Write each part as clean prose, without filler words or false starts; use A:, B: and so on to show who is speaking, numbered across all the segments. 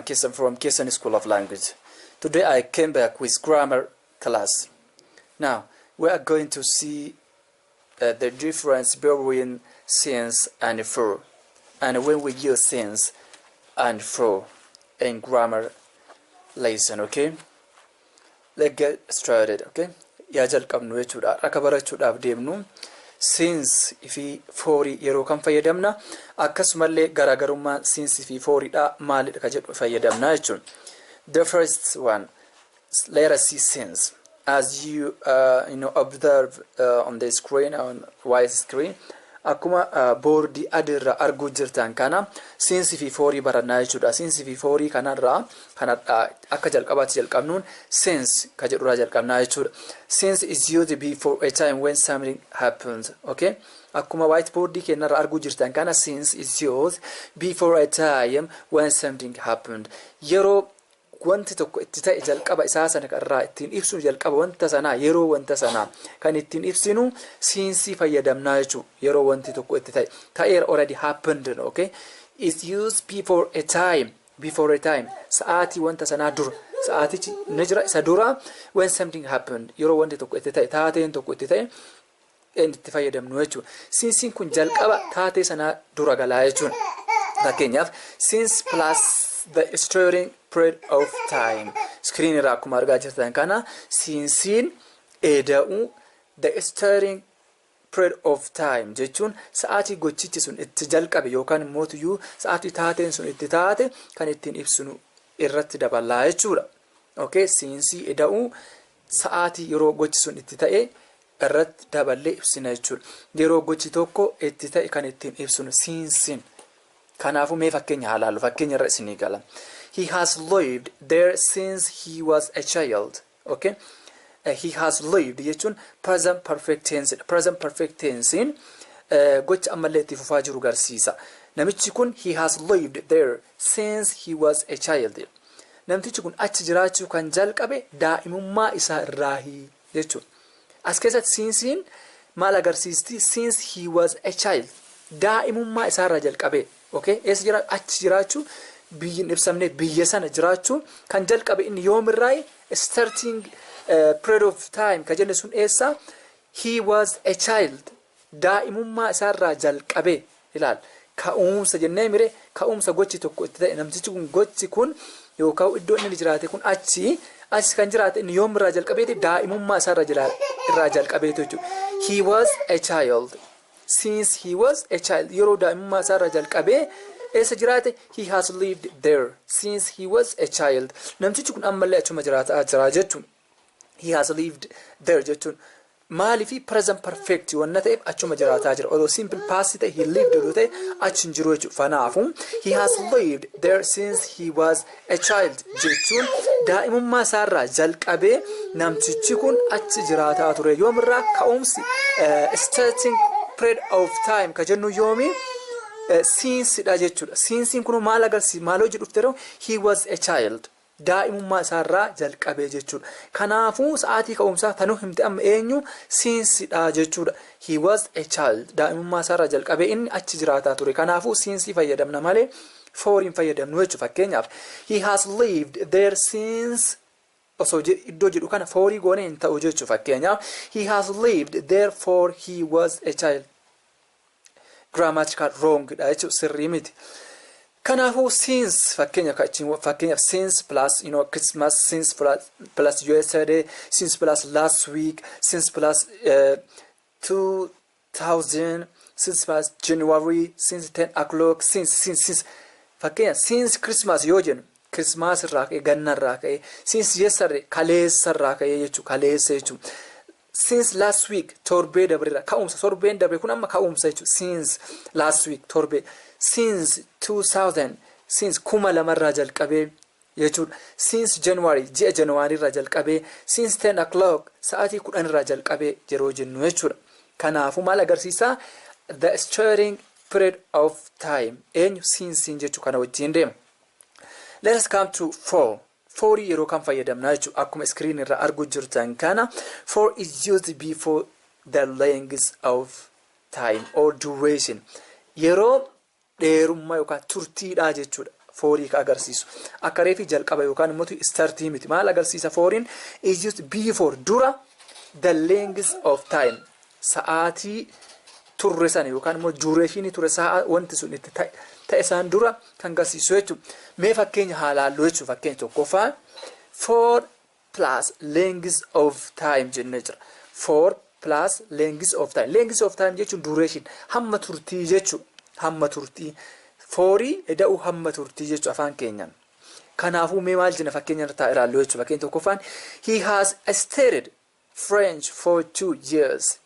A: Kesson from Kesson School of Language. Today I came back with grammar class. Now we are going to see the difference between since and for, and when we use since and for in grammar lesson. Okay, let's get started. Okay, yaa jalqabnu jechuudha. Akka barachuudhaaf deemnu since ifi for yeroo kan fayyadamna, akkasumallee garaagarummaa since ifi for dha maalidha ka jedhu fayyadamna jechuudha. The first one, let us see since. As you observe on the screen, on white screen, akkuma board adirra argu jirtan kana since ifi for baranna jechuudha. Since ifi for kanarra akka jalqabaatti jalqabnuun since ka jedhura jalqabna jechuudha. Since is used before a time when something happens. Okay, akkuma whiteboard kennarra argu jirtan kana since is used before a time when something happened. Yeroo wanti tokko itti ta'e jalqaba isaa sana irraa ittiin ibsinu jalqaba wanta sana yeroo wanta sana kan ittiin ibsinu since fayyadamna jechuudha. Yeroo wanti tokko itti ta'e already happened. Okay, is used before a time. Before a time, saati wanta sana dura, saatichi najra isa dura when something happened. Yeroo wanti tokko itti ta'e, taateen tokko itti ta'e itti fayyadamnu jechuudha. Since kun jalqaba taatee sana dura galaa jechuudha. Fakkeenyaaf since plus the starting period of time. Screen irraa akkuma argaa jirtan kana since eda'u the starting period of time jechuun sa'aatii gochichi sun itti jalqabe yookaan immoo tuyyuu sa'aatii taateen sun itti taate kan ittiin ibsinu irratti dabalaa jechuudha. Okay, since eda'u sa'aatii yeroo gochi sun itti ta'e irratti daballee ibsina jechuudha. Yeroo gochi tokko itti ta'e kan ittiin ibsinu since. Kanaafu mee fakkeenya haalaalu fakkeenya irra isinii gala. He has lived there since he was a child. Okay, he has lived jechuun present perfect tense. Present perfect tense gocha ammallee itti fufaa jiru garsiisa. Namichi kun he has lived there since he was a child. Namtichi kun achi jiraachuu kan jalqabe daa'imummaa isaa irraahi jechuudha. As keessatti since maal agarsiisti? Since he was a child, daa'imummaa isaa irraa jalqabe. Okay, es jira achi jiraachuu biyyin ibsamne biyya sana jiraachuu kan jalqabe inni yoomirraa starting period of time ka jenne sun eessa? He was a child, daa'imummaa isaa irraa jalqabe. Ilaal, ka'umsa jennee mire ka'umsa gochi tokko itti ta'e namtichi kun gochi kun yookaan iddoo inni jiraate kun achi kan jiraate inni yoomirraa jalqabeeti daa'imummaa isaa irraa jalqabeetu jechuudha. He was a child. Since he was a child, yeroo daa'imummaa isaa irraa jalqabee eessa jiraate? He has lived there since he was a child. Namtichi kun ammallee achuma jiraataa jira jechuun. He has lived there jechuun maaliifi present perfect wanna ta'eef achuma jiraataa jira. Although simple past ta'e he lived yoo ta'e achi hin jiru jechuudha. Kanaafu he has lived there since he was a child jechuun daa'imummaa isaa irraa jalqabee namtichi kun achi jiraataa ture. Yoomirraa ka'umsi starting period of time ka jennu yoomi since dha jechuudha. Since kun maal agarsiisa? Maaloo jedhuuf he was a child, daa'imummaa isaa irraa jalqabee jechuudha. Kanaafuu sa'aatii ka'umsaa tanuu himte amma eenyu? Since dha jechuudha. He was a child, daa'imummaa isaa irraa jalqabee inni achi jiraataa ture. Kanaafuu since fayyadamna malee for hin fayyadamnu jechuudha. Fakkeenyaaf he has lived there since osoo iddoo jedhu kana for goone hin ta'u jechuudha. Fakkeenyaaf he has lived there for he was a child. Grammatical wrong dha jechuudha, sirrii miti. Kanaafu since fakkeenyaaf since plus Christmas, since plus yesterday, since plus last week, since plus 2000, since plus January, since 10 o'clock, since fakkeenyaaf since Christmas yoo jennu Christmas irraa ka'e ganna irraa ka'e, since yesterday kaleessa irraa ka'e jechuudha. Kaleessa jechuudha. Since last week torbee dabre ka'umsa, torbeen dabre kun amma ka'umsa jechuudha. Since last week torbee, since 2000 since 2000 irraa jalqabee jechuudha. Since January ji'a January irraa jalqabee, since 10 o'clock sa'aatii 10 irraa jalqabee yeroo jennu jechuudha. Kanaafuu maal agarsiisa? The starting period of time eenyu since jechuudha. Kana wajjin deema. Let us come to for. For yeroo kan fayyadamna jechuudha. Akkuma screen irra argu jirtan kana for is used before the length of time or duration. Yeroo dheerummaa yookaan turtiidha jechuudha. forii ka agarsiisu akka reefi jalqaba yookaan immoo startii miti maal agarsiisa fooriin is used before dura the length of time sa'aatii turre sana yookaan immoo duration ture sa'a wanti sun itti ta'e isaan dura kan agarsiisu jechuudha. Mee fakkeenya haalaallu jechuudha. Fakkeenya tokkoffaa for plus length of time jennee jira. For plus length of time. Length of time jechuun duration hamma turtii jechuudha. Hamma turtii forii eda'u hamma turtii jechuudha afaan keenyaan. Kanaafuu mee maal jenna fakkeenya irraa ilaallu jechuudha. Fakkeenya tokkoffaan he has studied French for 2 years.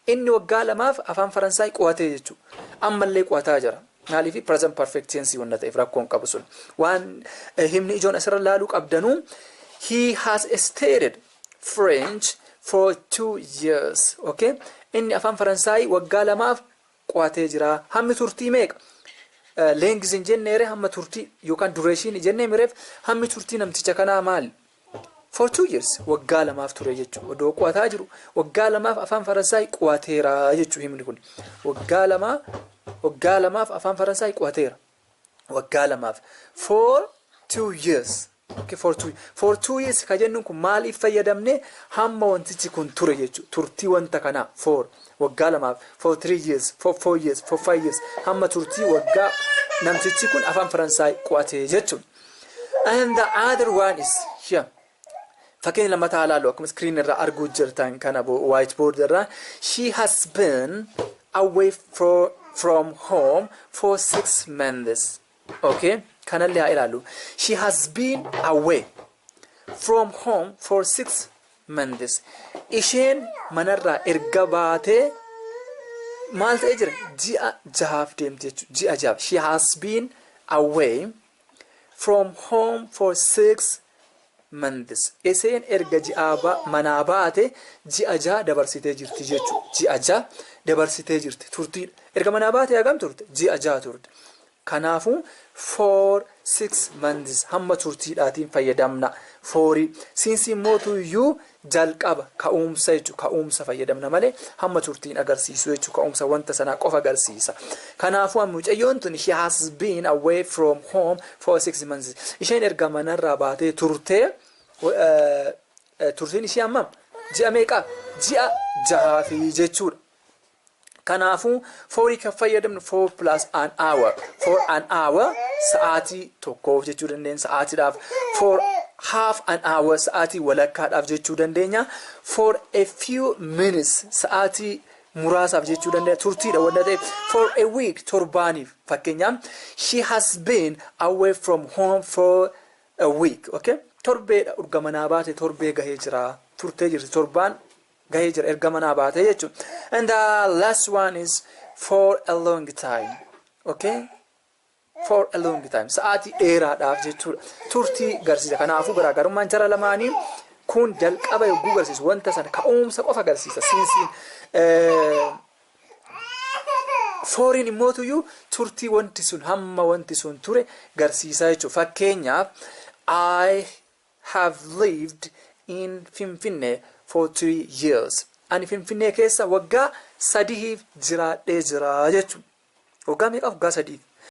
A: Inni waggaa lamaaf afaan Faransaay qo'atee jechuudha. Ammallee qo'ataa jira. Maaliif present perfect tense wanta ta'eef rakkoon qabu sun. Waan himni ijoon asirra ilaaluu qabdanuu he has studied French for 2 years. Okay? Inni afaan Faransaay waggaa lamaaf qo'atee jira. Hammi turtii meeqa? Length jenneere hamma turtii yookaan duration jennee mireef hammi turtii namticha kanaa maali? For 2 years waggaa lamaaf ture jechuudha. Odoo qo'ataa jiru waggaa lamaaf afaan Faransaay qo'ateera jechuudha himni kun. Waggaa lamaaf afaan Faransaay qo'ateera. Waggaa lamaaf for 2 years. Okay, for 2 years ka jennuun kun maaliif fayyadamne hamma wantichi kun ture jechuudha. Turtii wanta kanaa for waggaa lamaaf for 3 years, for 4 years, for 5 years hamma turtii waggaa namtichi kun afaan Faransaay qo'atee jechuudha. And the other one is here. Fakkeenya lammataa ilaallu akkuma screen irraa arguu jirtan kana whiteboard irraa she has been away from home for 6 months. Okay? Kanallee haa ilaallu. She has been away from home for 6 months. Isheen manarraa erga baatee maal ta'ee jira? Ji'a jahaaf deemte jechuudha. Ji'a jahaaf. She has been away from home for 6 months. Isheen erga ji'a manaa baate ji'a jaha dabarsitee jirti jechuudha. Ji'a jaha dabarsitee jirti. Turtii erga manaa baate hagam turte? Ji'a jaha turte. Kanaafuu for 6 months hamma turtiidhaatiin fayyadamna. Forii siinsi mootuyyuu jalqaba ka'umsa jechuudha. Ka'umsa fayyadamna malee hamma turtiin agarsiisu jechuudha. Ka'umsa wanta sanaa qofa agarsiisa. Kanaafuu mucayyoon tun she has been away from home for 6 months. Isheen erga manarraa baatee turtee turtiin ishee hammam? Ji'a meeqa? Ji'a jahaafi jechuudha. Kanaafuu forii kan fayyadamnu for plus an hour. For an hour sa'aatii tokkoof jechuu dandeenya. Sa'aatiidhaaf for half an hour sa'aatii walakkaadhaaf jechuu dandeenya. For a few minutes sa'aatii muraasaaf jechuu dandeenya. Turtiidha wanta ta'eef for a week torbaaniif. Fakkeenyaaf she has been away from home for a week. Okay? Torbeedha erga manaa baate torbee gahee jira. Turtee jirti torbaan gahee jira erga manaa baate jechuudha. And the last one is for a long time. Okay? For a long time. Sa'aatii dheeraadhaaf jechuudha. Turtii garsiisa. Kanaafuu garaagarummaan jara lamaanii kun jalqaba yogguu garsiisu wanta sana ka'umsa qofa garsiisa. Siinsiin foriin immootuyyuu turtii wanti sun hamma wanti sun ture garsiisa jechuudha. Fakkeenyaaf I have lived in Finfinnee for 3 years. Ani Finfinnee keessa waggaa 3 jiraadhee jira jechuudha. Waggaa meeqaaf? Waggaa 3.